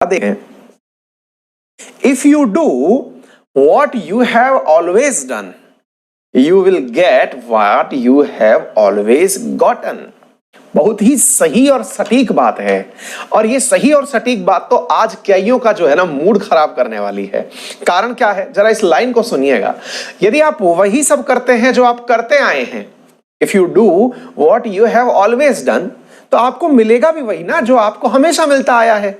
देखें, if you do what you have always done, you will get what you have always gotten। बहुत ही सही और सटीक बात है, और ये सही और सटीक बात तो आज कईयों का जो है ना मूड खराब करने वाली है। कारण क्या है, जरा इस लाइन को सुनिएगा। यदि आप वही सब करते हैं जो आप करते आए हैं, if you do what you have always done, तो आपको मिलेगा भी वही ना जो आपको हमेशा मिलता आया है।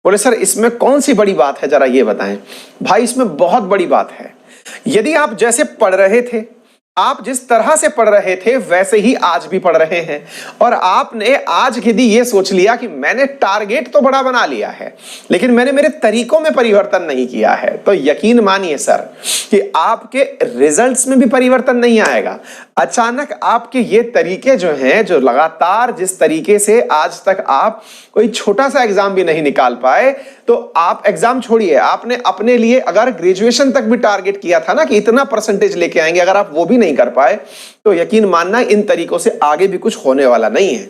बोले सर इसमें कौन सी बड़ी बात है, जरा ये बताएं। भाई इसमें बहुत बड़ी बात है। यदि आप जैसे पढ़ रहे थे, आप जिस तरह से पढ़ रहे थे वैसे ही आज भी पढ़ रहे हैं, और आपने आज यदि ये सोच लिया कि मैंने टारगेट तो बड़ा बना लिया है लेकिन मैंने मेरे तरीकों में परिवर्तन नहीं किया है, तो यकीन मानिए सर कि आपके रिजल्ट्स में भी परिवर्तन नहीं आएगा। अचानक आपके ये तरीके जो हैं, जो लगातार जिस तरीके से आज तक आप कोई छोटा सा एग्जाम भी नहीं निकाल पाए, तो आप एग्जाम छोड़िए, आपने अपने लिए अगर ग्रेजुएशन तक भी टारगेट किया था ना कि इतना परसेंटेज लेके आएंगे, अगर आप वो भी नहीं कर पाए तो यकीन मानना इन तरीकों से आगे भी कुछ होने वाला नहीं है।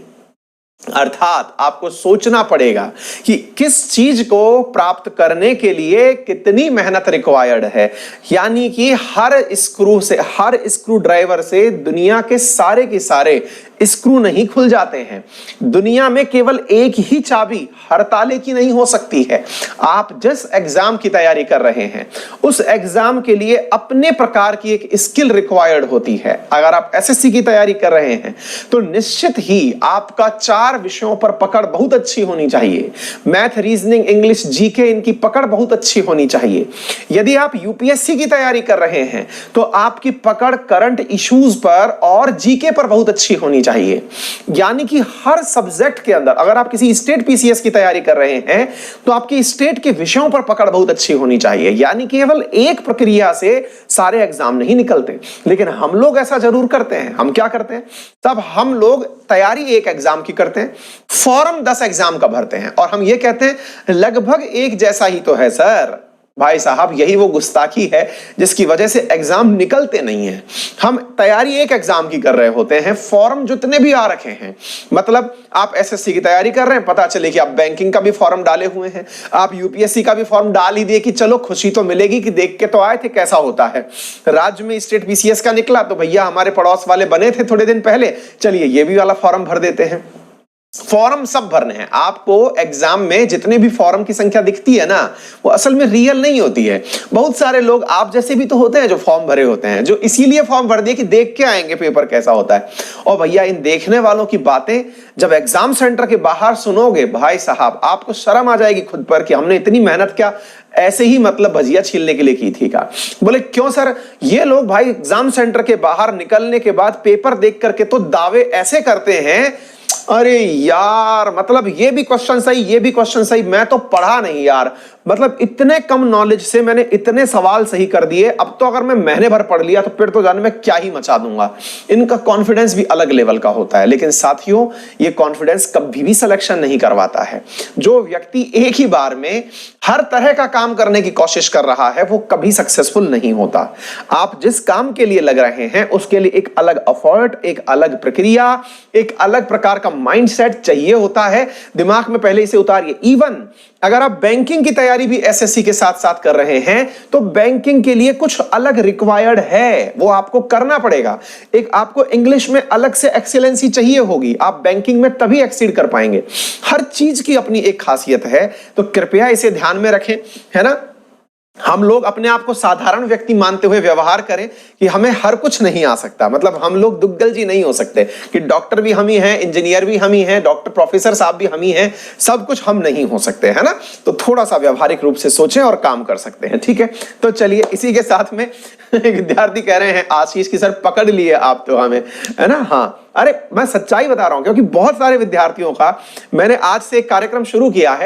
अर्थात आपको सोचना पड़ेगा कि किस चीज को प्राप्त करने के लिए कितनी मेहनत रिक्वायर्ड है। यानी कि हर स्क्रू ड्राइवर से दुनिया के सारे के सारे स्क्रू नहीं खुल जाते हैं। दुनिया में केवल एक ही चाबी हर ताले की नहीं हो सकती है। आप जिस एग्जाम की तैयारी कर रहे हैं उस एग्जाम के लिए अपने प्रकार की एक स्किल रिक्वायर्ड होती है। अगर आप एसएससी की तैयारी कर रहे हैं तो निश्चित ही आपका 4 विषयों पर पकड़ बहुत अच्छी होनी चाहिए। मैथ, रीजनिंग, इंग्लिश, जीके, इनकी पकड़ बहुत अच्छी होनी चाहिए। यदि आप यूपीएससी की तैयारी कर रहे हैं तो आपकी पकड़ करंट इश्यूज पर और जीके पर बहुत अच्छी होनी चाहिए। यानी कि हर सब्जेक्ट के अंदर, अगर आप किसी स्टेट पीसीएस की तैयारी कर रहे हैं तो आपकी स्टेट के विषयों पर पकड़ बहुत अच्छी होनी चाहिए। यानी केवल एक प्रक्रिया से सारे एग्जाम नहीं निकलते, लेकिन हम लोग ऐसा जरूर करते हैं। हम क्या करते हैं, तब हम लोग तैयारी एक एग्जाम की करते हैं, फॉर्म 10 एग्जाम का भरते हैं, और हम ये कहते हैं लगभग एक जैसा ही तो है सर। भाई साहब यही वो गुस्ताखी है जिसकी वजह से एग्जाम निकलते नहीं हैं। हम तैयारी एक एग्जाम की कर रहे होते हैं, फॉर्म जितने भी आ रखे हैं, मतलब आप एसएससी की तैयारी कर रहे हैं, पता चले कि आप बैंकिंग का भी फॉर्म डाले हुए हैं, आप यूपीएससी का भी फॉर्म डाल ही दिए कि चलो खुशी तो मिलेगी कि देख के तो आए थे कैसा होता है। राज्य में स्टेट पीसीएस का निकला तो भैया हमारे पड़ोस वाले बने थे थोड़े दिन पहले, चलिए ये भी वाला फॉर्म भर देते हैं। फॉर्म सब भरने हैं। आपको एग्जाम में जितने भी फॉर्म की संख्या दिखती है ना, वो असल में रियल नहीं होती है। बहुत सारे लोग आप जैसे भी तो होते हैं जो फॉर्म भरे होते हैं, जो इसीलिए फॉर्म भर दिए कि देख के आएंगे पेपर कैसा होता है। और भैया इन देखने वालों की बातें जब एग्जाम सेंटर के बाहर सुनोगे, भाई साहब आपको शर्म आ जाएगी खुद पर कि हमने इतनी मेहनत क्या ऐसे ही मतलब भजिया छीलने के लिए की थी का। बोले क्यों सर, ये लोग भाई एग्जाम सेंटर के बाहर निकलने के बाद पेपर देख करके तो दावे ऐसे करते हैं, अरे यार मतलब ये भी क्वेश्चन सही, ये भी क्वेश्चन सही, मैं तो पढ़ा नहीं यार, मतलब इतने कम नॉलेज से मैंने इतने सवाल सही कर दिए, अब तो अगर मैं महीने भर पढ़ लिया तो फिर तो जाने में क्या ही मचा दूंगा। इनका कॉन्फिडेंस भी अलग लेवल का होता है। लेकिन साथियों ये कॉन्फिडेंस कभी भी सिलेक्शन नहीं करवाता है। जो व्यक्ति एक ही बार में हर तरह का काम करने की कोशिश कर रहा है वो कभी सक्सेसफुल नहीं होता। आप जिस काम के लिए लग रहे हैं उसके लिए एक अलग एफर्ट, एक अलग प्रक्रिया, एक अलग प्रकार का माइंडसेट चाहिए होता है। दिमाग में पहले इसे उतारिए। इवन अगर आप बैंकिंग की तैयारी भी एसएससी के साथ साथ कर रहे हैं तो बैंकिंग के लिए कुछ अलग रिक्वायर्ड है, वो आपको करना पड़ेगा। एक आपको इंग्लिश में अलग से एक्सीलेंसी चाहिए होगी, आप बैंकिंग में तभी एक्सीड कर पाएंगे। हर चीज की अपनी एक खासियत है, तो कृपया इसे ध्यान में रखें, है ना। हम लोग अपने आप को साधारण व्यक्ति मानते हुए व्यवहार करें कि हमें हर कुछ नहीं आ सकता। मतलब हम लोग दुग्गल जी नहीं हो सकते कि डॉक्टर भी हम ही हैं, इंजीनियर भी हम ही हैं, डॉक्टर प्रोफेसर साहब भी हम ही हैं, सब कुछ हम नहीं हो सकते, है ना। तो थोड़ा सा व्यवहारिक रूप से सोचें और काम कर सकते हैं, ठीक है। तो चलिए इसी के साथ में विद्यार्थी कह रहे हैं आशीष की सर पकड़ लिए आप तो हमें, है ना। हाँ अरे मैं सच्चाई बता रहा हूं क्योंकि बहुत सारे विद्यार्थियों का मैंने आज से एक कार्यक्रम शुरू किया है